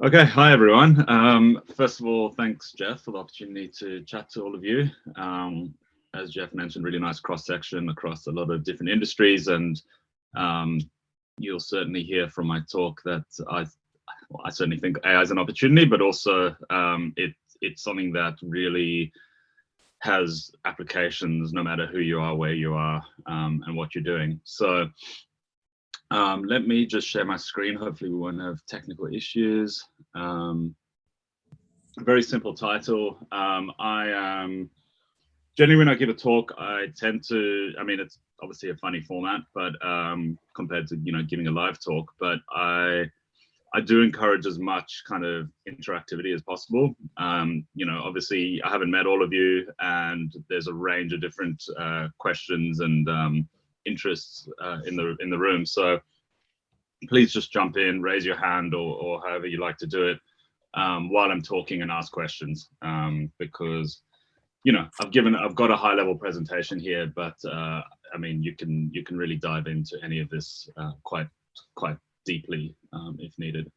Okay, hi everyone. First of all, thanks Jeff for the opportunity to chat to all of you. As Jeff mentioned, really nice cross-section across a lot of different industries, and you'll certainly hear from my talk that I certainly think AI is an opportunity, but also it's something that really has applications no matter who you are, where you are, and what you're doing. So let me just share my screen. Hopefully we won't have technical issues. Very simple title. Generally when I give a talk, I tend to, it's obviously a funny format, but compared to, giving a live talk, but I do encourage as much kind of interactivity as possible. Obviously I haven't met all of you, and there's a range of different questions and interests in the room. So please just jump in, raise your hand, or however you like to do it while I'm talking, and ask questions, because I've got a high level presentation here, but you can really dive into any of this quite deeply if needed.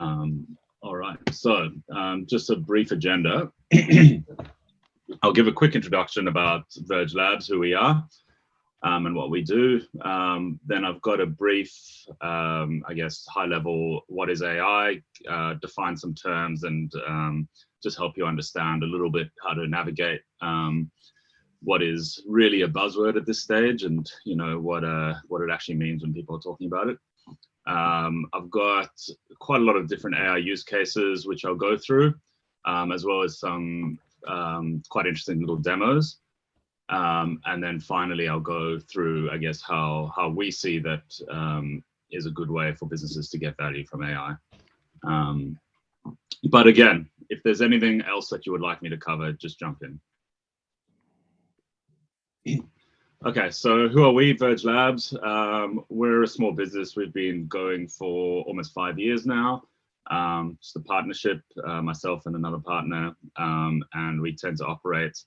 All right, so just a brief agenda. I'll give a quick introduction about Verge Labs, who we are, and what we do. Then I've got a brief, high level, what is AI, define some terms, and just help you understand a little bit how to navigate what is really a buzzword at this stage, and what it actually means when people are talking about it. I've got quite a lot of different AI use cases, which I'll go through, as well as some quite interesting little demos. And then finally, I'll go through, how we see that is a good way for businesses to get value from AI. But again, if there's anything else that you would like me to cover, just jump in. Okay, so who are we, Verge Labs? We're a small business. We've been going for almost 5 years now. Just a partnership, myself and another partner, and we tend to operate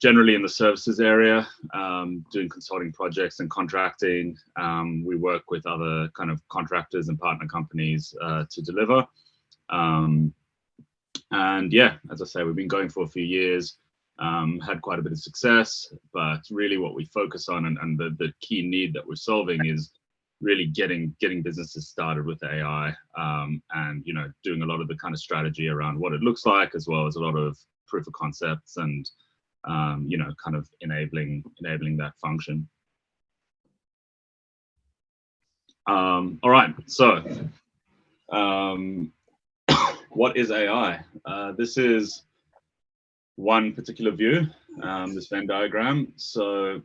generally in the services area, doing consulting projects and contracting. We work with other kind of contractors and partner companies to deliver. And yeah, as I say, we've been going for a few years, had quite a bit of success, but really what we focus on, and the key need that we're solving, is really getting businesses started with AI, and doing a lot of the kind of strategy around what it looks like, as well as a lot of proof of concepts and kind of enabling that function. All right, so what is AI? This is one particular view, this Venn diagram. So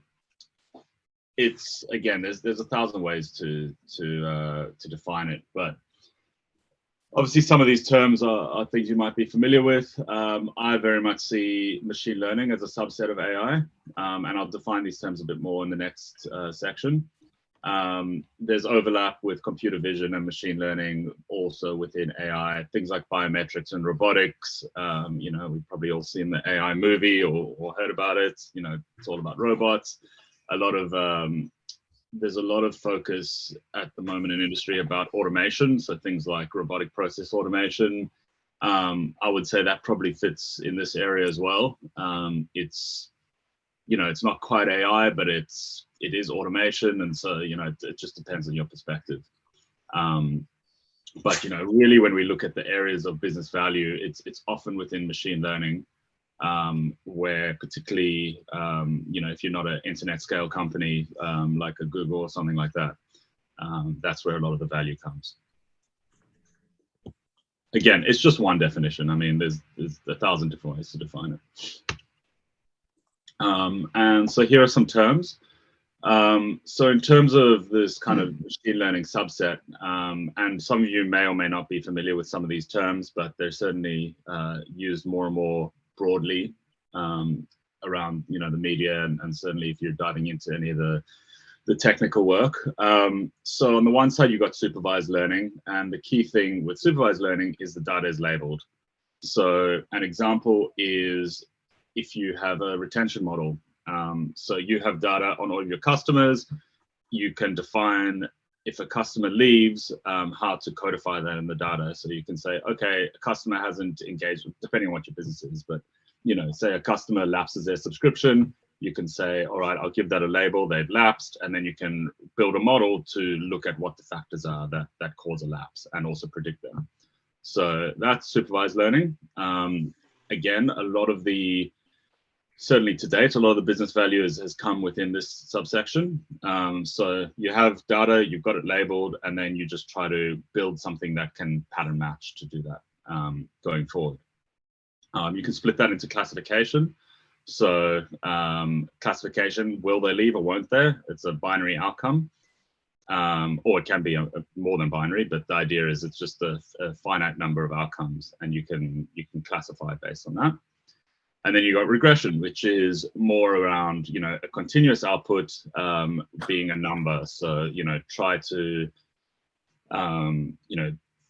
it's, again, there's 1,000 ways to define it, but obviously some of these terms are things you might be familiar with. I very much see machine learning as a subset of AI, and I'll define these terms a bit more in the next section. There's overlap with computer vision and machine learning also within AI, things like biometrics and robotics. We've probably all seen the AI movie or heard about it. It's all about robots. There's a lot of focus at the moment in industry about automation, so things like robotic process automation. I would say that probably fits in this area as well. It's not quite AI, but it is automation, and so it just depends on your perspective. But really, when we look at the areas of business value, it's often within machine learning, where particularly if you're not an internet scale company like a Google or something like that, that's where a lot of the value comes. Again, it's just one definition. There's 1,000 different ways to define it. And so here are some terms. So in terms of this kind of machine learning subset, and some of you may or may not be familiar with some of these terms, but they're certainly used more and more broadly around the media, and certainly if you're diving into any of the technical work. So on the one side, you've got supervised learning, and the key thing with supervised learning is the data is labeled. So an example is if you have a retention model. So you have data on all of your customers, you can define if a customer leaves, how to codify that in the data. So you can say, okay, a customer hasn't engaged, depending on what your business is, but say a customer lapses their subscription, you can say, all right, I'll give that a label, they've lapsed, and then you can build a model to look at what the factors are that cause a lapse and also predict them. So that's supervised learning. Again, a lot of the, certainly to date, a lot of the business value has come within this subsection. So you have data, you've got it labeled, and then you just try to build something that can pattern match to do that going forward. You can split that into classification. So classification, will they leave or won't they? It's a binary outcome. Or it can be more than binary, but the idea is it's just a finite number of outcomes, and you can classify based on that. And then you got regression, which is more around a continuous output being a number. So try to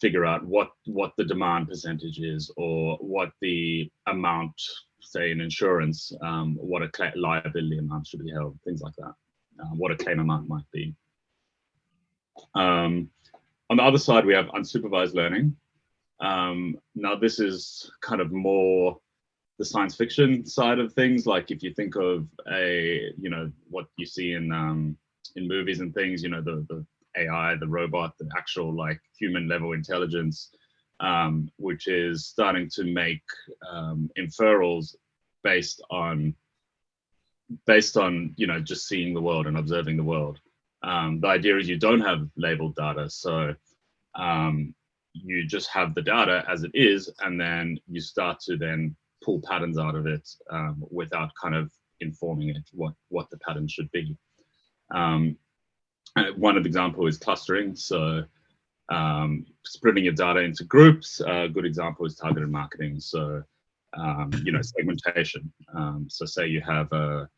figure out what the demand percentage is, or what the amount, say in insurance, what a liability amount should be held, things like that, what a claim amount might be. On the other side, we have unsupervised learning. Now this is kind of more the science fiction side of things. Like if you think of what you see in movies and things, the AI, the robot, the actual like human level intelligence, which is starting to make inferrals based on just seeing the world and observing the world. The idea is you don't have labeled data, so you just have the data as it is, and then you start to then pull patterns out of it without kind of informing it what the pattern should be. One example is clustering. So splitting your data into groups. A good example is targeted marketing. So segmentation. So say you have a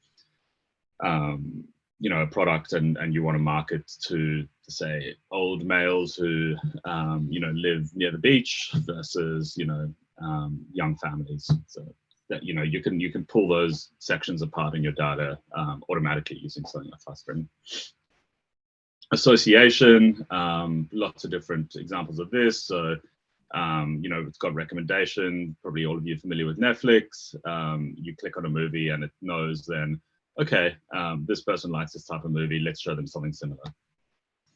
product and you want to market to say old males who live near the beach versus young families. So that you can pull those sections apart in your data automatically using something like clustering. Association, lots of different examples of this. So it's got recommendation. Probably all of you are familiar with Netflix. You click on a movie and it knows then, okay, this person likes this type of movie, let's show them something similar.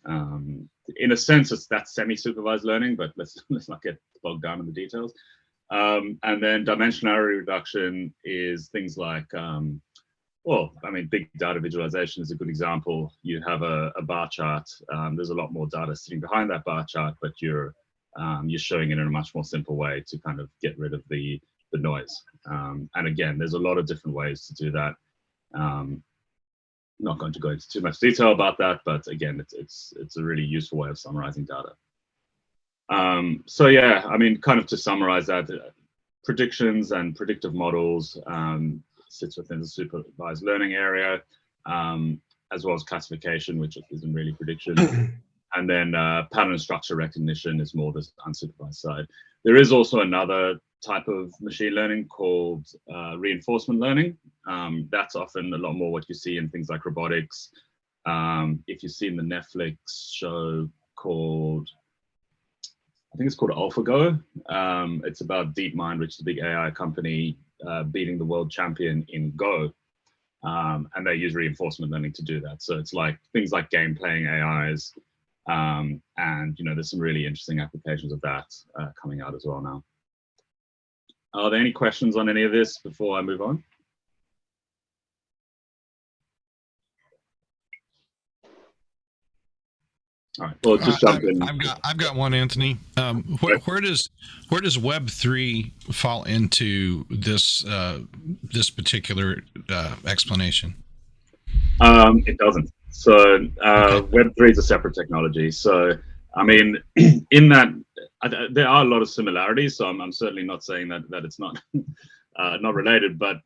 In a sense, that's semi-supervised learning, but let's not get bogged down in the details. And then dimensionality reduction is things like, big data visualization is a good example. You have a bar chart. There's a lot more data sitting behind that bar chart, but you're showing it in a much more simple way to kind of get rid of the noise. And again, there's a lot of different ways to do that. Not going to go into too much detail about that, but again, it's a really useful way of summarizing data. So yeah, kind of to summarize that, predictions and predictive models sits within the supervised learning area, as well as classification, which isn't really prediction. And then pattern and structure recognition is more the unsupervised side. There is also another type of machine learning called reinforcement learning. That's often a lot more what you see in things like robotics. If you've seen the Netflix show called, I think it's called AlphaGo. It's about DeepMind, which is a big AI company beating the world champion in Go. And they use reinforcement learning to do that. So it's like things like game playing AIs. And there's some really interesting applications of that coming out as well now. Are there any questions on any of this before I move on? All right. Well, just jump in. I've got one, Anthony. Where does Web3 fall into this this particular explanation? It doesn't. So Web3 is a separate technology. So in that there are a lot of similarities. So I'm certainly not saying that it's not not related, but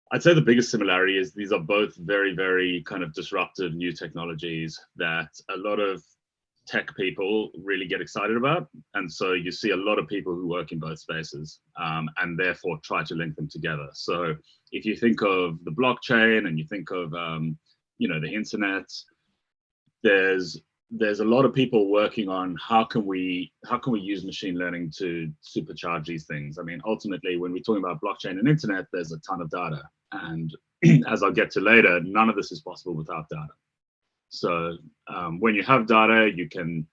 I'd say the biggest similarity is these are both very, very kind of disruptive new technologies that a lot of tech people really get excited about. And so you see a lot of people who work in both spaces and therefore try to link them together. So if you think of the blockchain and you think of, the internet, there's a lot of people working on how can we use machine learning to supercharge these things. I mean, ultimately, when we're talking about blockchain and internet, there's a ton of data, and as I'll get to later, none of this is possible without data. So when you have data, you can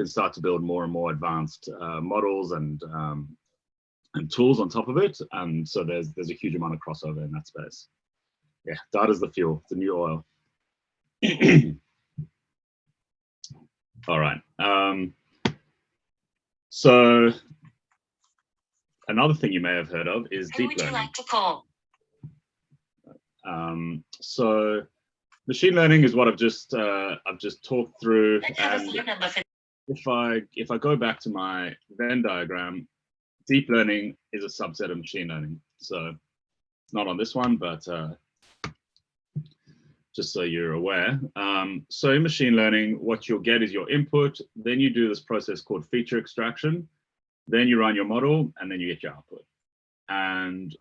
start to build more and more advanced models and tools on top of it, and so there's a huge amount of crossover in that space. Yeah, data's the fuel, the new oil. All right. So another thing you may have heard of is deep learning. Who would you like to call? So machine learning is what I've just talked through. And if I go back to my Venn diagram, deep learning is a subset of machine learning. So it's not on this one, but just so you're aware. So in machine learning, what you'll get is your input, then you do this process called feature extraction, then you run your model, and then you get your output. And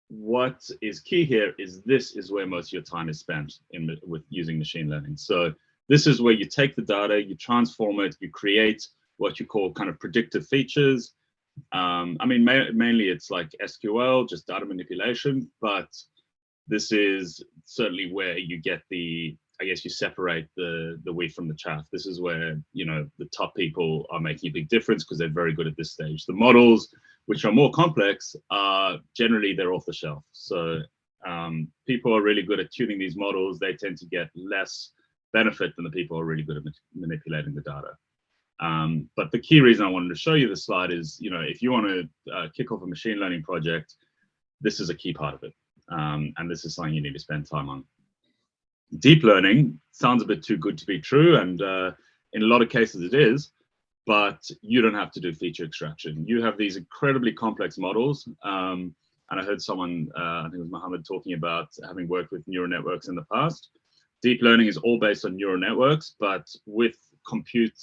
what is key here is this is where most of your time is spent with using machine learning. So this is where you take the data, you transform it, you create what you call kind of predictive features. I mean, mainly it's like SQL, just data manipulation, but this is certainly where you get I guess you separate the wheat from the chaff. This is where, you know, the top people are making a big difference because they're very good at this stage. The models, which are more complex, are generally they're off the shelf. So people are really good at tuning these models. They tend to get less benefit than the people who are really good at manipulating the data. But the key reason I wanted to show you this slide is, you know, if you want to kick off a machine learning project, this is a key part of it. And this is something you need to spend time on. Deep learning sounds a bit too good to be true, and in a lot of cases it is, but you don't have to do feature extraction. You have these incredibly complex models, and I heard someone, I think it was Mohammed, talking about having worked with neural networks in the past. Deep learning is all based on neural networks, but with compute,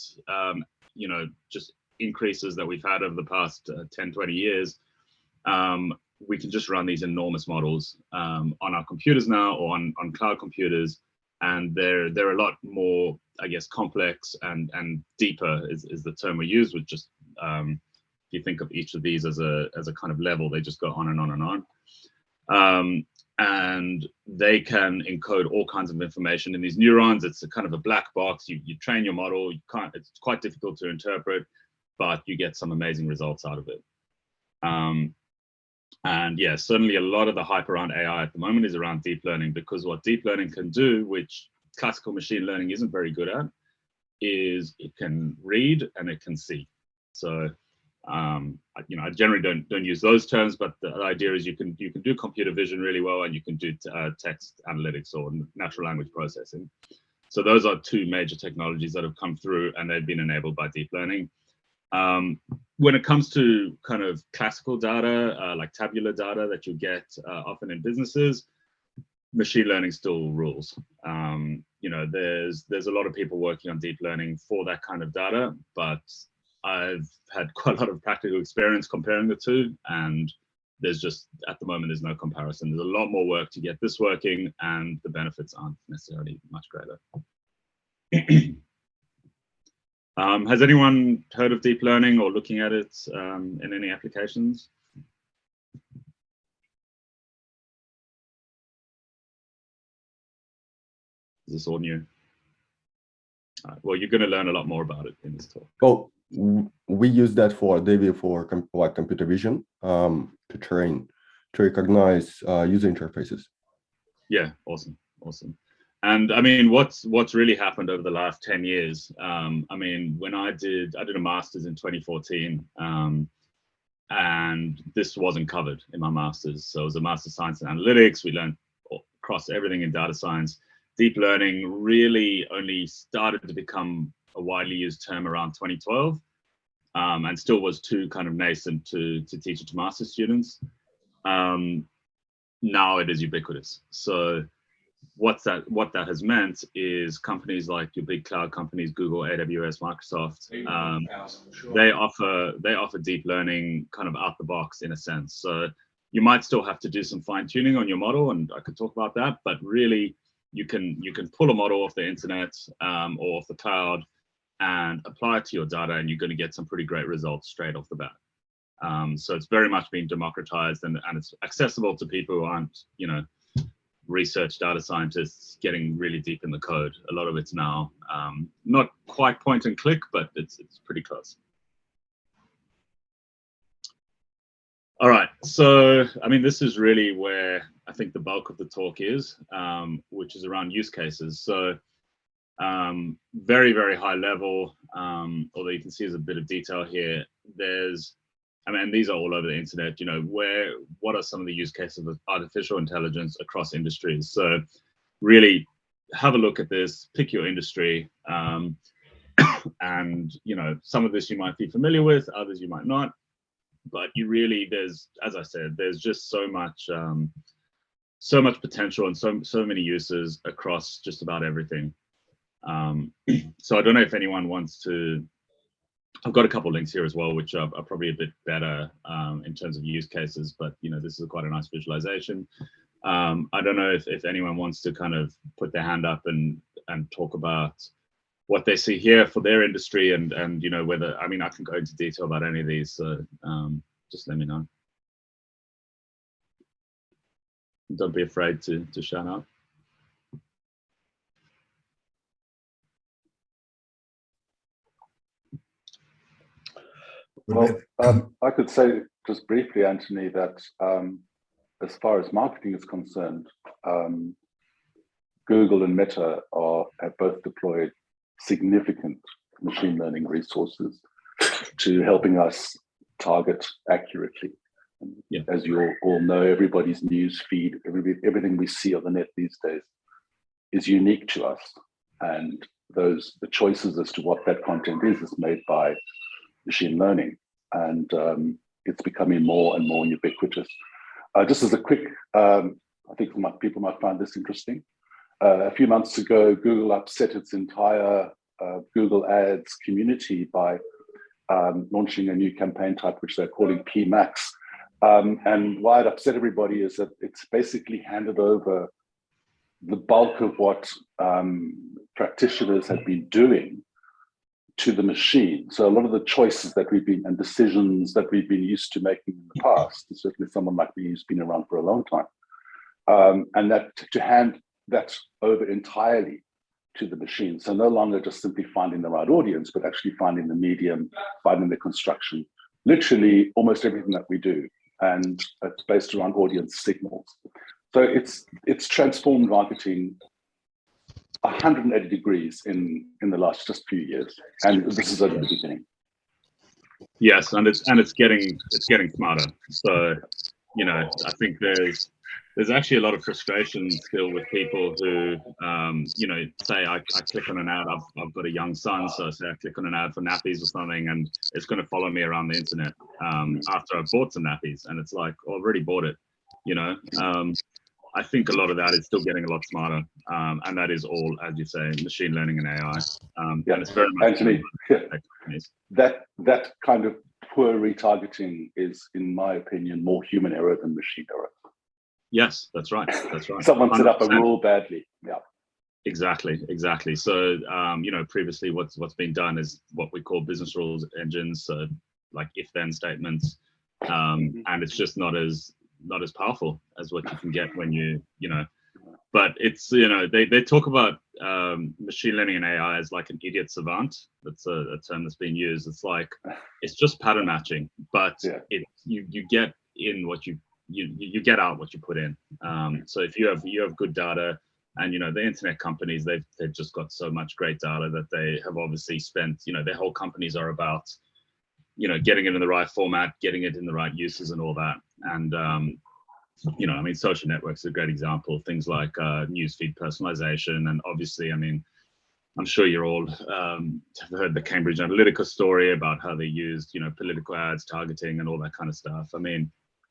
you know, just increases that we've had over the past 10, 20 years, we can just run these enormous models on our computers now, or on cloud computers, and they're a lot more, I guess, complex and deeper is the term we use. With just if you think of each of these as a kind of level, they just go on and on and on. And they can encode all kinds of information in these neurons. It's a kind of a black box. You train your model. It's quite difficult to interpret, but you get some amazing results out of it. And yeah, certainly a lot of the hype around AI at the moment is around deep learning, because what deep learning can do, which classical machine learning isn't very good at, is it can read and it can see. So, you know, I generally don't use those terms, but the idea is you can do computer vision really well, and you can do text analytics or natural language processing. So those are two major technologies that have come through, and they've been enabled by deep learning. When it comes to kind of classical data, like tabular data that you get often in businesses, machine learning still rules. You know, there's a lot of people working on deep learning for that kind of data, but I've had quite a lot of practical experience comparing the two, and there's just, at the moment, there's no comparison. There's a lot more work to get this working, and the benefits aren't necessarily much greater. Has anyone heard of deep learning or looking at it in any applications? Is this all new? Well, you're going to learn a lot more about it in this talk. Oh, we use that daily for computer vision to recognize user interfaces. Yeah, awesome. And I mean, what's really happened over the last 10 years? I mean, when I did a master's in 2014, and this wasn't covered in my master's. So it was a master's science in analytics. We learned across everything in data science. Deep learning really only started to become a widely used term around 2012, and still was too kind of nascent to teach it to master's students. Now it is ubiquitous. So what that has meant is companies like your big cloud companies, Google, AWS, Microsoft, they offer deep learning kind of out the box in a sense. So you might still have to do some fine tuning on your model, and I could talk about that, but really you can pull a model off the internet or off the cloud and apply it to your data, and you're going to get some pretty great results straight off the bat. So it's very much being democratized, and it's accessible to people who aren't, research data scientists getting really deep in the code. A lot of it's now not quite point and click, but it's pretty close. All right, so I mean, this is really where I think the bulk of the talk is, which is around use cases. So very, very high level, although you can see there's a bit of detail here. These are all over the internet, what are some of the use cases of artificial intelligence across industries? So really have a look at this, pick your industry, and, some of this you might be familiar with, others you might not. But as I said, there's just so much potential and so many uses across just about everything. So I don't know if anyone wants to. I've got a couple of links here as well, which are probably a bit better in terms of use cases. But this is quite a nice visualization. I don't know if anyone wants to kind of put their hand up and talk about what they see here for their industry, and whether, I can go into detail about any of these, so just let me know. Don't be afraid to shout out. Well, I could say just briefly, Anthony, that as far as marketing is concerned, Google and Meta have both deployed significant machine learning resources to helping us target accurately. Yeah. As you all know, everybody's news feed, everything we see on the net these days is unique to us, and the choices as to what that content is made by machine learning, and it's becoming more and more ubiquitous. Just as a quick, I think people might find this interesting. A few months ago, Google upset its entire Google Ads community by launching a new campaign type, which they're calling PMax. And why it upset everybody is that it's basically handed over the bulk of what practitioners have been doing to the machine. So a lot of the choices that and decisions that we've been used to making in the past, certainly someone like me who's been around for a long time, and that to hand that over entirely to the machine. So no longer just simply finding the right audience, but actually finding the medium, finding the construction, literally almost everything that we do. And it's based around audience signals. So it's transformed marketing 180 degrees in the last just few years, and this is only the beginning. Yes, and it's getting smarter. So I think there's actually a lot of frustration still with people who say I click on an ad. I've got a young son, so say I click on an ad for nappies or something, and it's going to follow me around the internet after I've bought some nappies, and it's like, oh, I've already bought it. I think a lot of that is still getting a lot smarter, and that is all, as you say, machine learning and AI. Yeah, and it's very much Anthony, that kind of poor retargeting is, in my opinion, more human error than machine error. Yes, that's right. That's right. Someone set up a rule badly. Yeah. Exactly. So, previously what's been done is what we call business rules engines, so like if-then statements, and it's just not as powerful as what you can get when but it's, they talk about machine learning and AI as like an idiot savant. That's a term that's been used. It's like, it's just pattern matching, but you get in what you get out what you put in. So if you have good data, and the internet companies, they've just got so much great data that they have obviously spent, their whole companies are about getting it in the right format, getting it in the right uses and all that. And social networks are a great example. Things like newsfeed personalization, and obviously, I'm sure you're all have heard the Cambridge Analytica story about how they used political ads, targeting, and all that kind of stuff.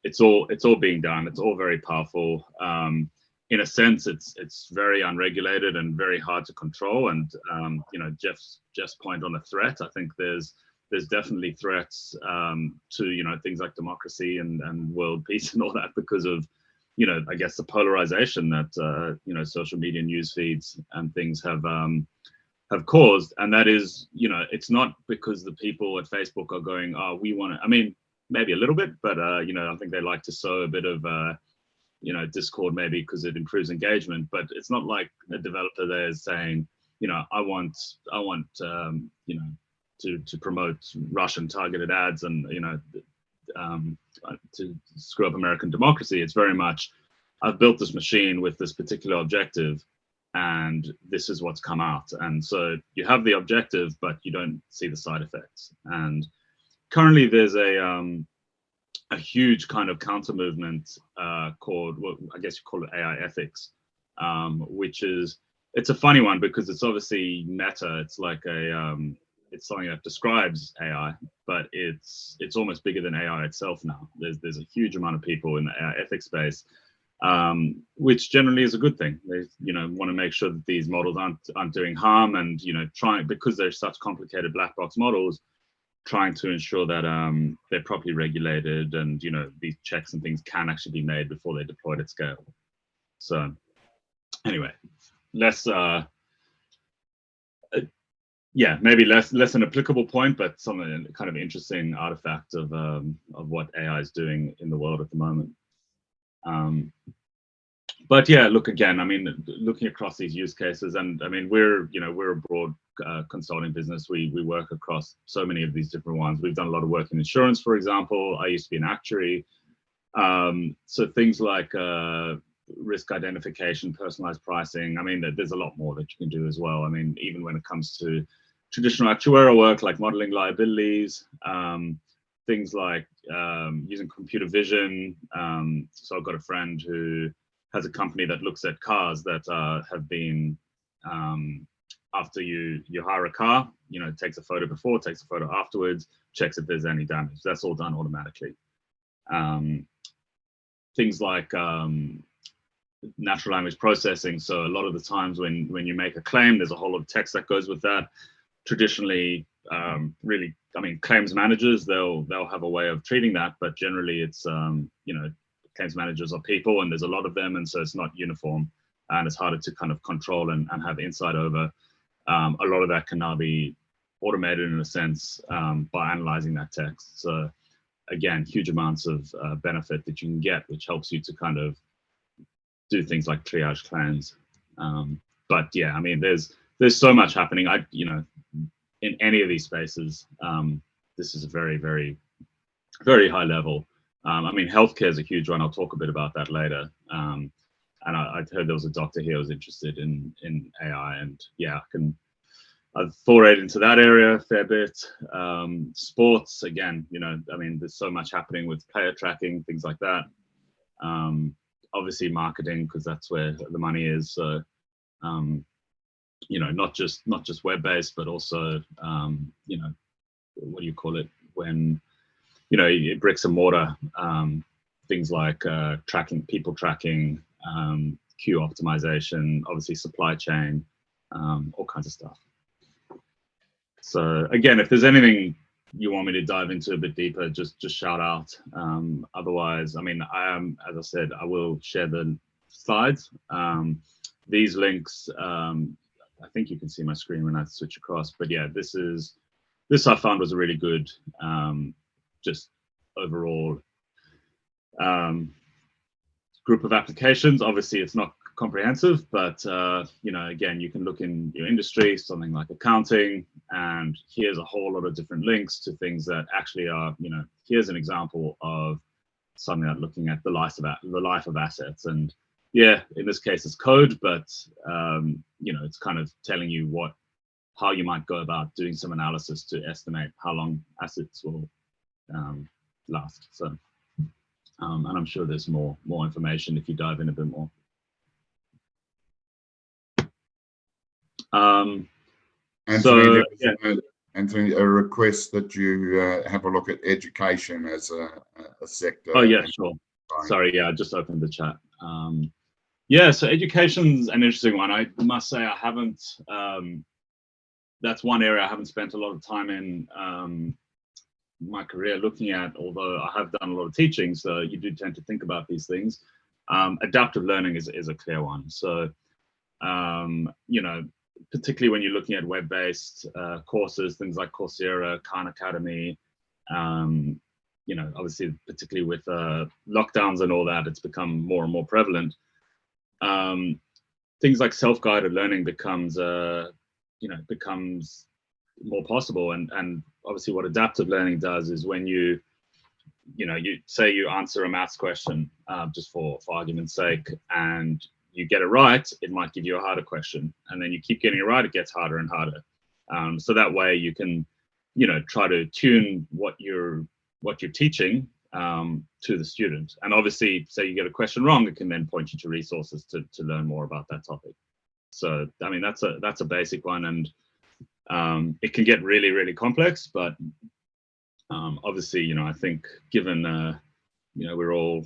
It's all being done. It's all very powerful. In a sense, it's very unregulated and very hard to control. And Jeff's point on the threat, I think there's definitely threats to things like democracy and world peace and all that, because of I guess the polarization that social media news feeds and things have caused. And that is, it's not because the people at Facebook are going, oh, we want to, I mean, maybe a little bit, but I think they like to sow a bit of discord maybe because it improves engagement. But it's not like a developer there is saying, I want to promote Russian targeted ads and to screw up American democracy. It's very much, I've built this machine with this particular objective, and this is what's come out. And so you have the objective, but you don't see the side effects. And currently there's a huge kind of counter movement called, I guess you call it AI ethics, which is, it's a funny one because it's obviously meta. It's like it's something that describes AI, but it's almost bigger than AI itself now. There's a huge amount of people in the AI ethics space, which generally is a good thing. They want to make sure that these models aren't doing harm, and trying, because they're such complicated black box models, trying to ensure that they're properly regulated, and these checks and things can actually be made before they're deployed at scale. So anyway, maybe less an applicable point, but something kind of interesting artifact of what AI is doing in the world at the moment. But yeah, look, again, I mean, looking across these use cases, and I mean, we're a broad consulting business. We work across so many of these different ones. We've done a lot of work in insurance, for example. I used to be an actuary. So things like risk identification, personalized pricing. I mean, there's a lot more that you can do as well. I mean, even when it comes to traditional actuarial work like modeling liabilities, things like using computer vision. So I've got a friend who has a company that looks at cars that have been, after you hire a car, takes a photo before, takes a photo afterwards, checks if there's any damage. That's all done automatically. Things like natural language processing. So a lot of the times when you make a claim, there's a whole lot of text that goes with that. Traditionally, really, I mean, claims managers, they'll have a way of treating that, but generally it's, claims managers are people, and there's a lot of them, and so it's not uniform, and it's harder to kind of control and have insight over. A lot of that can now be automated in a sense by analyzing that text. So again, huge amounts of benefit that you can get, which helps you to kind of do things like triage claims. But yeah, I mean, there's so much happening. In any of these spaces, this is a very, very, very high level. I mean, healthcare is a huge one. I'll talk a bit about that later. And I'd heard there was a doctor here who was interested in AI, and yeah, I've forayed into that area a fair bit. Sports, again, I mean, there's so much happening with player tracking, things like that. Obviously marketing, because that's where the money is. So, not just web-based, but also, what do you call it? When, bricks and mortar, things like people tracking, queue optimization, obviously supply chain, all kinds of stuff. So again, if there's anything you want me to dive into a bit deeper, just shout out. Otherwise, I mean, as I said, I will share the slides. These links, I think you can see my screen when I switch across, but yeah, this I found was a really good, just overall group of applications. Obviously it's not comprehensive, but again, you can look in your industry, something like accounting, and here's a whole lot of different links to things that actually are, here's an example of something like looking at the life of assets. And yeah, in this case it's code, but it's kind of telling you how you might go about doing some analysis to estimate how long assets will last. So and I'm sure there's more information if you dive in a bit more. Anthony, Anthony, a request that you have a look at education as a sector. Oh yeah, sure. Sorry, yeah, I just opened the chat. Yeah, so education's an interesting one. I must say I haven't, that's one area I haven't spent a lot of time in my career looking at, although I have done a lot of teaching, so you do tend to think about these things. Adaptive learning is a clear one. So, you know, particularly when you're looking at web-based courses, things like Coursera, Khan Academy, you know, obviously, particularly with lockdowns and all that, it's become more and more prevalent. Things like self-guided learning becomes, you know, becomes more possible. And obviously what adaptive learning does is when you know, you say you answer a maths question, just for argument's sake, and you get it right, it might give you a harder question. And then you keep getting it right, it gets harder and harder. So that way you can, you know, try to tune what you're teaching to the student. And obviously, say you get a question wrong, it can then point you to resources to learn more about that topic. So, I mean, that's a basic one, and it can get really, really complex, but obviously, you know, I think given, you know, we're all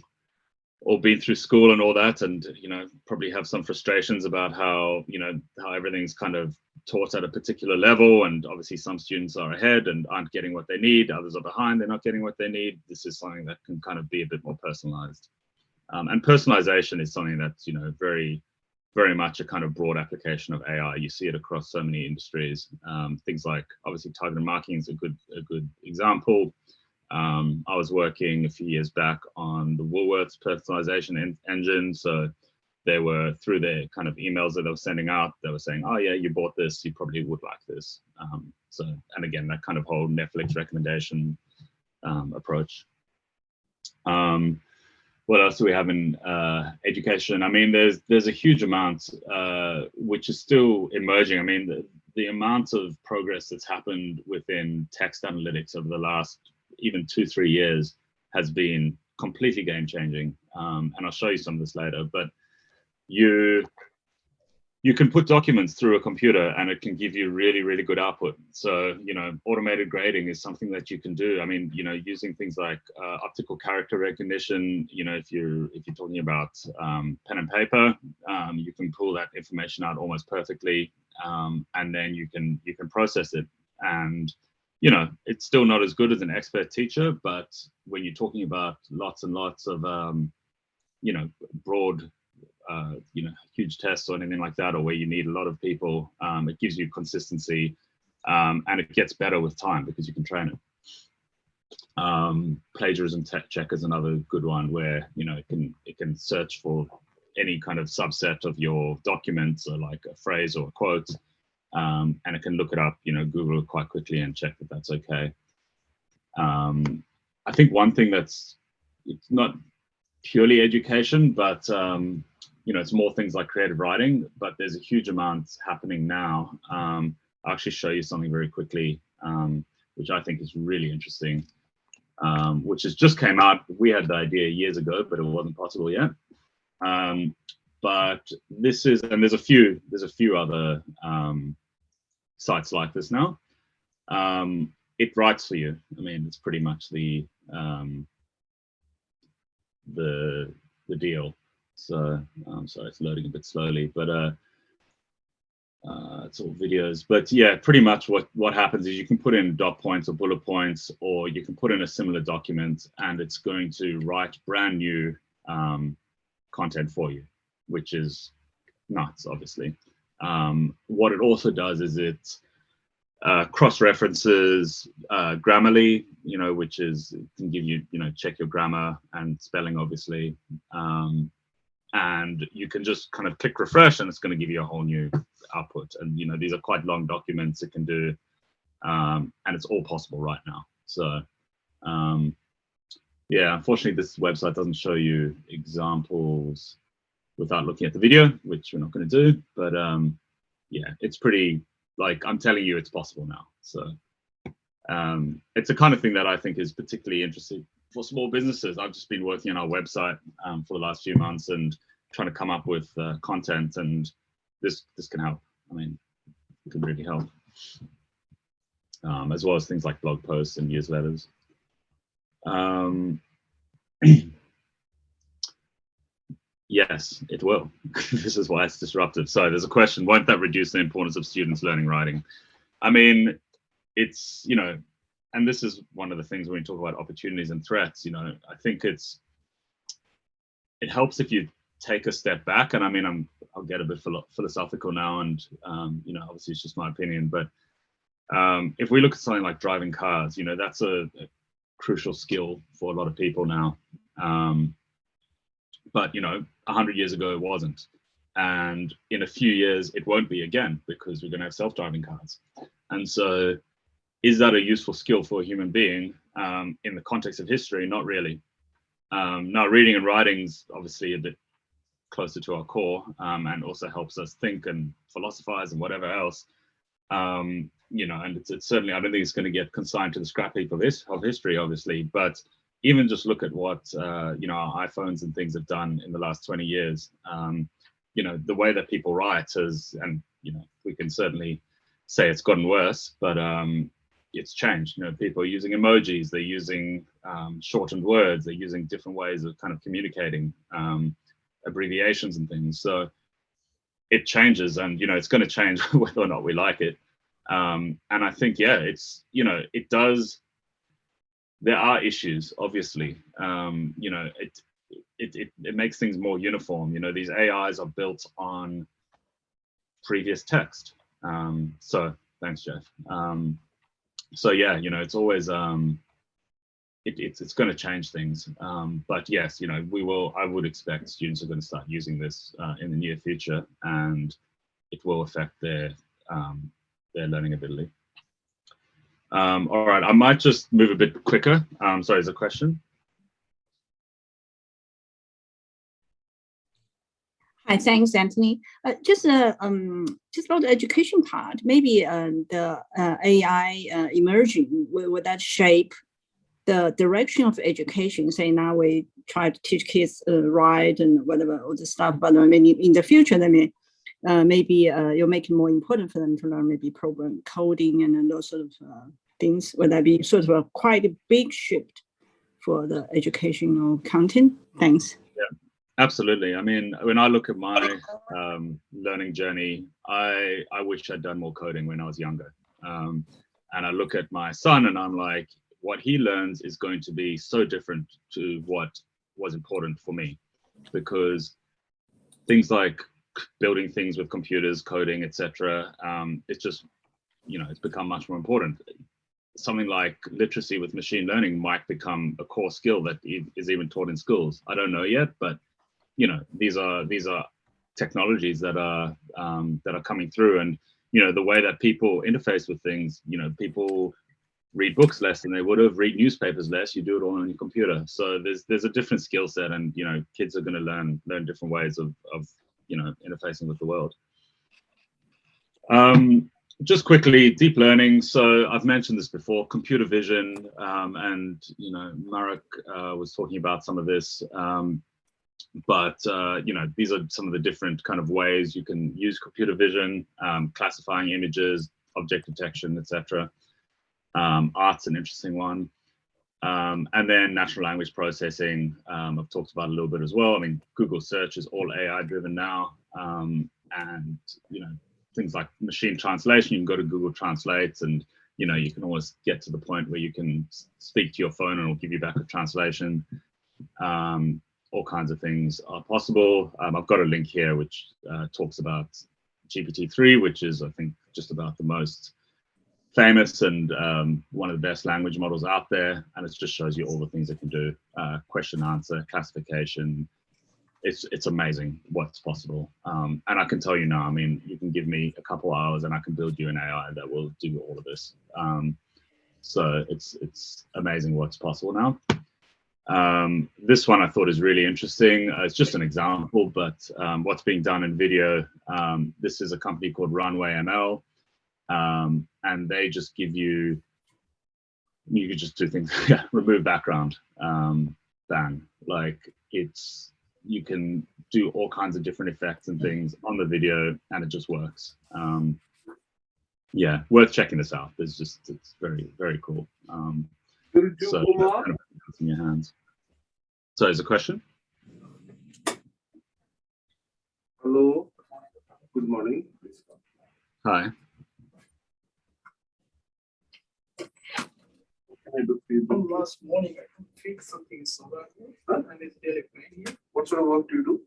been through school and all that, and, you know, probably have some frustrations about how, you know, how everything's kind of taught at a particular level, and obviously some students are ahead and aren't getting what they need, others are behind, they're not getting what they need. This is something that can kind of be a bit more personalized. And personalization is something that's, you know, very, very much a kind of broad application of AI. You see it across so many industries. Things like, obviously, targeted marketing is a good example. I was working a few years back on the Woolworths personalization engine. So they were, through their kind of emails that they were sending out, they were saying, oh yeah, you bought this, you probably would like this. So, and again, that kind of whole Netflix recommendation approach. What else do we have in education? I mean, there's a huge amount which is still emerging. I mean, the amount of progress that's happened within text analytics over the last even 2-3 years has been completely game changing. And I'll show you some of this later, but you can put documents through a computer and it can give you really, really good output. So, you know, automated grading is something that you can do. I mean, you know, using things like optical character recognition, you know, if you're talking about pen and paper, you can pull that information out almost perfectly, and then you can process it. And, you know, it's still not as good as an expert teacher, but when you're talking about lots and lots of, you know, broad, you know, huge tests or anything like that, or where you need a lot of people, it gives you consistency, and it gets better with time because you can train it. Plagiarism check is another good one where, you know, it can search for any kind of subset of your documents, or like a phrase or a quote, and it can look it up, you know, Google it quite quickly and check that that's okay. I think one thing it's not purely education, but you know, it's more things like creative writing, but there's a huge amount happening now. I'll actually show you something very quickly, which I think is really interesting, which has just came out. We had the idea years ago, but it wasn't possible yet. But this is, and there's a few other sites like this now. It writes for you. I mean, it's pretty much the deal. So sorry, it's loading a bit slowly, but it's all videos. But yeah, pretty much what happens is you can put in dot points or bullet points, or you can put in a similar document, and it's going to write brand new content for you, which is nuts, obviously. What it also does is it cross-references Grammarly, you know, which is, it can give you, you know, check your grammar and spelling, obviously. And you can just kind of click refresh and it's going to give you a whole new output. And, you know, these are quite long documents it can do, and it's all possible right now. So, yeah, unfortunately, this website doesn't show you examples without looking at the video, which we're not going to do. But yeah, it's pretty, like, I'm telling you, it's possible now. So it's a kind of thing that I think is particularly interesting for small businesses. I've just been working on our website for the last few months and trying to come up with content, and this can help. I mean, it can really help, as well as things like blog posts and newsletters. Yes, it will. This is why it's disruptive. So there's a question: won't that reduce the importance of students learning writing? I mean, it's, you know, and this is one of the things when we talk about opportunities and threats, you know, I think it's it helps if you take a step back. And I mean, I'll get a bit philosophical now, and you know, obviously it's just my opinion, but if we look at something like driving cars, you know, that's a crucial skill for a lot of people now. But, you know, 100 years ago, it wasn't. And in a few years, it won't be again, because we're going to have self-driving cars. And so is that a useful skill for a human being? In the context of history, not really. Now, reading and writing is obviously a bit closer to our core, and also helps us think and philosophize and whatever else. You know, and it's certainly, I don't think it's going to get consigned to the scrap heap of history, obviously, but even just look at what, you know, our iPhones and things have done in the last 20 years. You know, the way that people write has, and, you know, we can certainly say it's gotten worse, but it's changed. You know, people are using emojis, they're using shortened words, they're using different ways of kind of communicating, abbreviations and things. So it changes, and, you know, it's going to change whether or not we like it. And I think, yeah, it's, you know, it does, there are issues, obviously. You know, it makes things more uniform. You know, these AIs are built on previous text. So thanks, Jeff. So yeah, you know, it's always, it's going to change things. But yes, you know, I would expect students are going to start using this in the near future, and it will affect their learning ability. All right, I might just move a bit quicker. Sorry, is there a question? Hi, thanks, Anthony. Just about the education part, maybe the AI emerging, will that shape the direction of education? Say now we try to teach kids write and whatever, all the stuff, but maybe in the future, they may, maybe you'll make it more important for them to learn maybe program coding and those sort of things. Would that be sort of a quite a big shift for the educational content? Thanks. Yeah, absolutely. I mean, when I look at my learning journey, I wish I'd done more coding when I was younger. And I look at my son and I'm like, what he learns is going to be so different to what was important for me, because things like building things with computers, coding, etc. It's just, you know, it's become much more important. Something like literacy with machine learning might become a core skill that is even taught in schools. I don't know yet, but, you know, these are technologies that are coming through, and, you know, the way that people interface with things, you know, people read books less than they would have, read newspapers less. You do it all on your computer. So there's a different skill set, and, you know, kids are going to learn different ways of you know, interfacing with the world. Just quickly, deep learning. So I've mentioned this before, computer vision, and, you know, Marek was talking about some of this. But you know, these are some of the different kind of ways you can use computer vision, classifying images, object detection, etc. Art's an interesting one. And then natural language processing, I've talked about a little bit as well. I mean, Google search is all AI driven now. And, you know, things like machine translation, you can go to Google Translate, and, you know, you can always get to the point where you can speak to your phone and it'll give you back a translation. All kinds of things are possible. I've got a link here which talks about GPT-3, which is, I think, just about the most famous and one of the best language models out there, and it just shows you all the things it can do. Question answer, classification. It's amazing what's possible. And I can tell you now, I mean, you can give me a couple hours and I can build you an AI that will do all of this. So it's amazing what's possible now. This one I thought is really interesting. It's just an example, but what's being done in video. This is a company called Runway ML. And they just give you could just do things, yeah, remove background, bang. Like, you can do all kinds of different effects and things on the video, and it just works. Yeah, worth checking this out. It's very, very cool. So kind of in your hands. So is a question? Hello, good morning. Hi. Last morning I could fix something so that and it's really fine here. What sort of work do you do?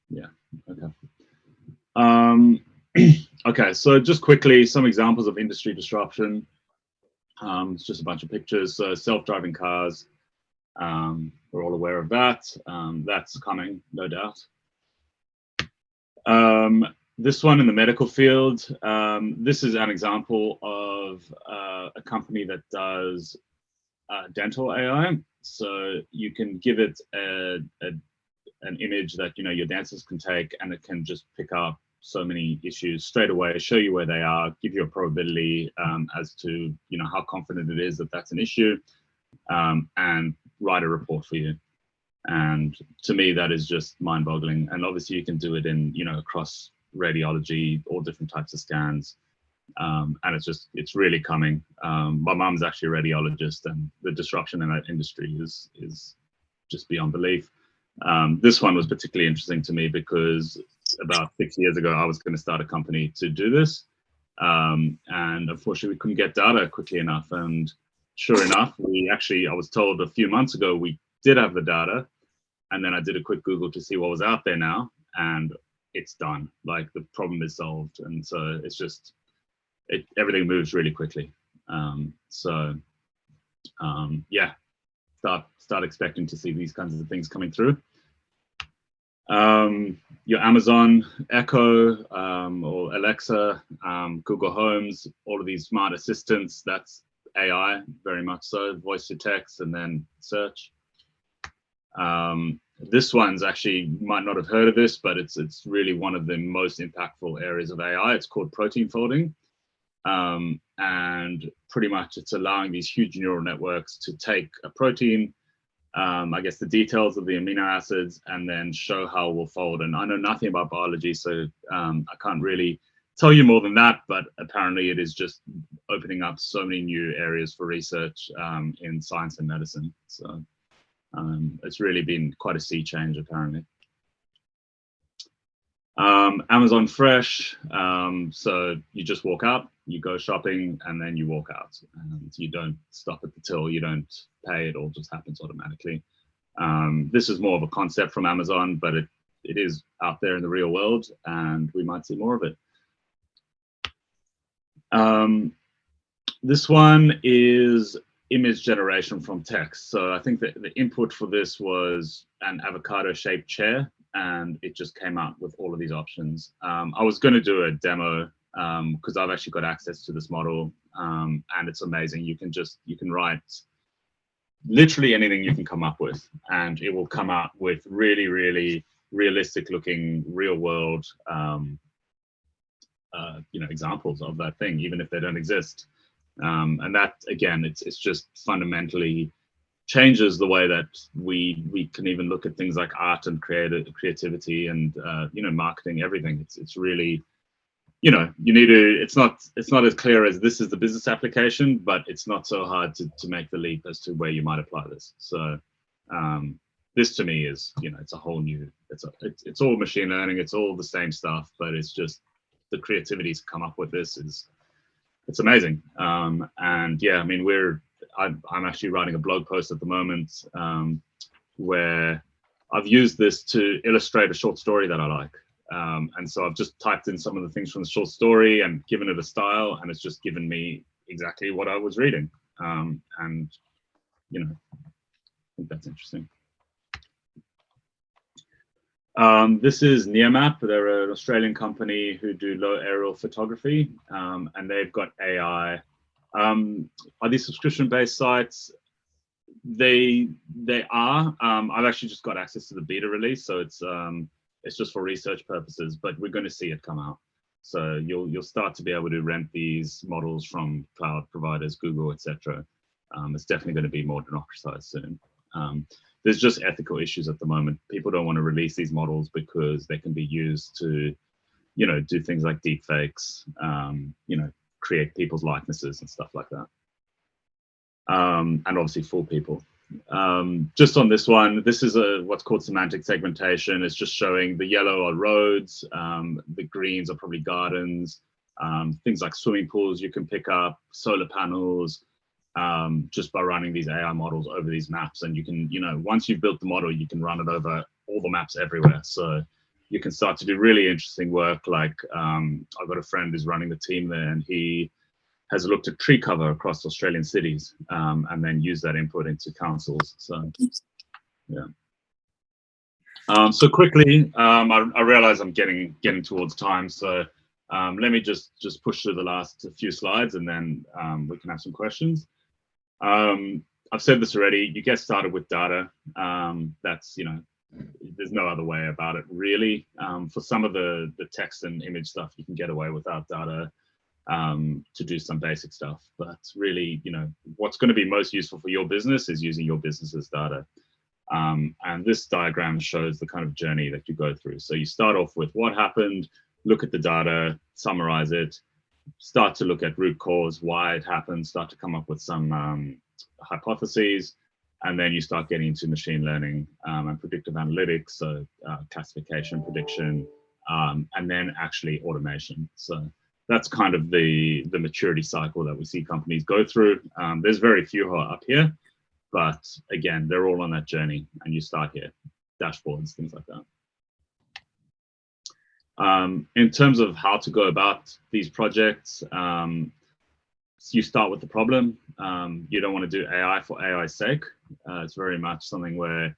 Yeah. Okay. Okay. So just quickly, some examples of industry disruption. It's just a bunch of pictures. So self-driving cars. We're all aware of that. That's coming, no doubt. This one in the medical field. This is an example of a company that does dental AI. So you can give it an image that your dentist can take, and it can just pick up so many issues straight away, show you where they are, give you a probability as to how confident it is that that's an issue, and write a report for you. And to me, that is just mind-boggling. And obviously, you can do it in across radiology, all different types of scans. And it's really coming. My mum's actually a radiologist, and the disruption in that industry is just beyond belief. This one was particularly interesting to me because about 6 years ago, I was going to start a company to do this. And unfortunately, we couldn't get data quickly enough. And sure enough, I was told a few months ago, we did have the data. And then I did a quick Google to see what was out there now, and it's done. Like, the problem is solved. And so it's just, everything moves really quickly. Yeah, start expecting to see these kinds of things coming through. Your Amazon Echo or Alexa, Google Homes, all of these smart assistants, that's AI, very much so, voice to text and then search. This one's actually, you might not have heard of this, but it's really one of the most impactful areas of AI. It's called protein folding. And pretty much it's allowing these huge neural networks to take a protein, I guess the details of the amino acids, and then show how it will fold. And I know nothing about biology, so I can't really tell you more than that, but apparently it is just opening up so many new areas for research in science and medicine. So it's really been quite a sea change, apparently. Amazon Fresh, so you just walk up, you go shopping, and then you walk out. And you don't stop at the till, you don't pay, it all just happens automatically. This is more of a concept from Amazon, but it is out there in the real world, and we might see more of it. This one is image generation from text. So I think that the input for this was an avocado-shaped chair, and it just came out with all of these options. I was going to do a demo because I've actually got access to this model, and it's amazing. You can write literally anything you can come up with, and it will come out with really, really realistic looking, real world examples of that thing, even if they don't exist. And that, again, it's just fundamentally changes the way that we can even look at things like art and creativity and marketing, everything. It's really, you need to, it's not as clear as this is the business application, but it's not so hard to make the leap as to where you might apply this. So this to me is, it's a whole new, it's all machine learning, it's all the same stuff, but it's just the creativity to come up with this it's amazing. And yeah, I mean, I'm actually writing a blog post at the moment where I've used this to illustrate a short story that I like. And so I've just typed in some of the things from the short story and given it a style, and it's just given me exactly what I was reading. And, I think that's interesting. This is Nearmap. They're an Australian company who do low aerial photography, and they've got AI. Are these subscription-based sites? They are. I've actually just got access to the beta release, so it's just for research purposes. But we're going to see it come out. So you'll start to be able to rent these models from cloud providers, Google, etc. It's definitely going to be more democratized soon. There's just ethical issues at the moment. People don't want to release these models because they can be used to, do things like deep fakes, create people's likenesses and stuff like that. And obviously fool people. Just on this one, this is what's called semantic segmentation. It's just showing the yellow are roads, the greens are probably gardens, things like swimming pools you can pick up, solar panels, just by running these AI models over these maps. And you can, once you've built the model, you can run it over all the maps everywhere. So you can start to do really interesting work. Like I've got a friend who's running the team there, and he has looked at tree cover across Australian cities, and then used that input into councils. So yeah. So quickly, I realize I'm getting towards time. So let me just push through the last few slides, and then we can have some questions. I've said this already. You get started with data. That's, there's no other way about it, really. For some of the text and image stuff, you can get away without data to do some basic stuff. But really, what's going to be most useful for your business is using your business's data. And this diagram shows the kind of journey that you go through. So you start off with what happened, look at the data, summarize it, start to look at root cause, why it happened, start to come up with some hypotheses, and then you start getting into machine learning and predictive analytics, so classification, prediction, and then actually automation. So that's kind of the maturity cycle that we see companies go through. There's very few who are up here, but again, they're all on that journey, and you start here, dashboards, things like that. In terms of how to go about these projects, you start with the problem. You don't want to do AI for AI's sake. It's very much something where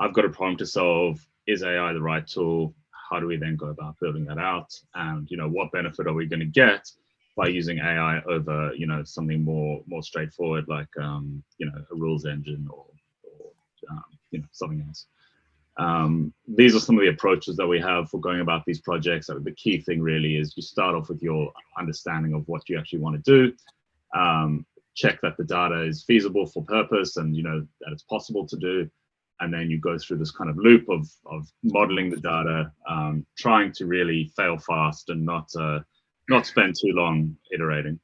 I've got a problem to solve. Is AI the right tool? How do we then go about building that out? And what benefit are we going to get by using AI over something more straightforward, like a rules engine or something else. These are some of the approaches that we have for going about these projects. So the key thing really is you start off with your understanding of what you actually want to do. Check that the data is feasible for purpose, and that it's possible to do. And then you go through this kind of loop of modeling the data, trying to really fail fast and not spend too long iterating.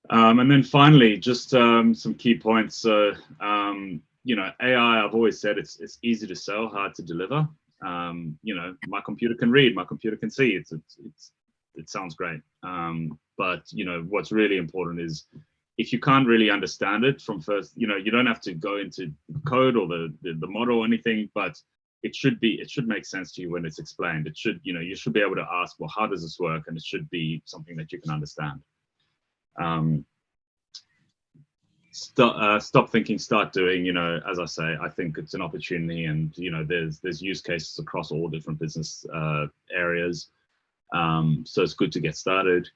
And then finally, just some key points. So, AI, I've always said it's easy to sell, hard to deliver. My computer can read, my computer can see. It sounds great. But what's really important is if you can't really understand it from first, you don't have to go into code or the model or anything, but it should make sense to you when it's explained. It should, you should be able to ask, well, how does this work? And it should be something that you can understand. Stop thinking, start doing. As I say, I think it's an opportunity, and there's use cases across all different business areas. So it's good to get started.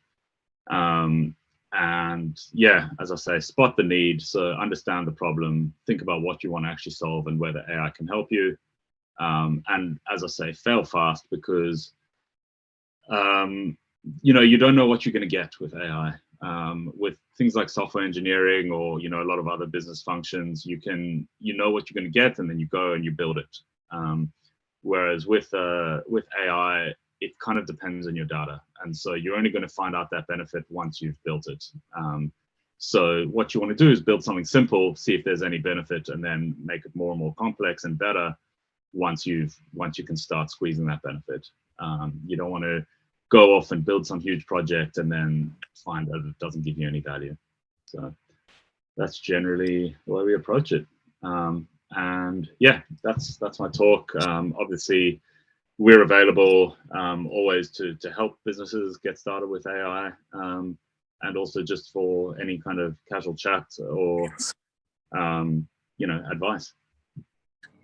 And yeah, as I say, spot the need. So understand the problem, think about what you want to actually solve and whether AI can help you. And as I say, fail fast, because you don't know what you're going to get with AI. With things like software engineering or a lot of other business functions, you know what you're going to get, and then you go and you build it. Whereas with AI, it kind of depends on your data, and so you're only going to find out that benefit once you've built it. So what you want to do is build something simple, see if there's any benefit, and then make it more and more complex and better once you can start squeezing that benefit. You don't want to go off and build some huge project and then find that it doesn't give you any value. So that's generally the way we approach it. And yeah, that's my talk. Obviously, we're available always to help businesses get started with AI, and also just for any kind of casual chat or advice.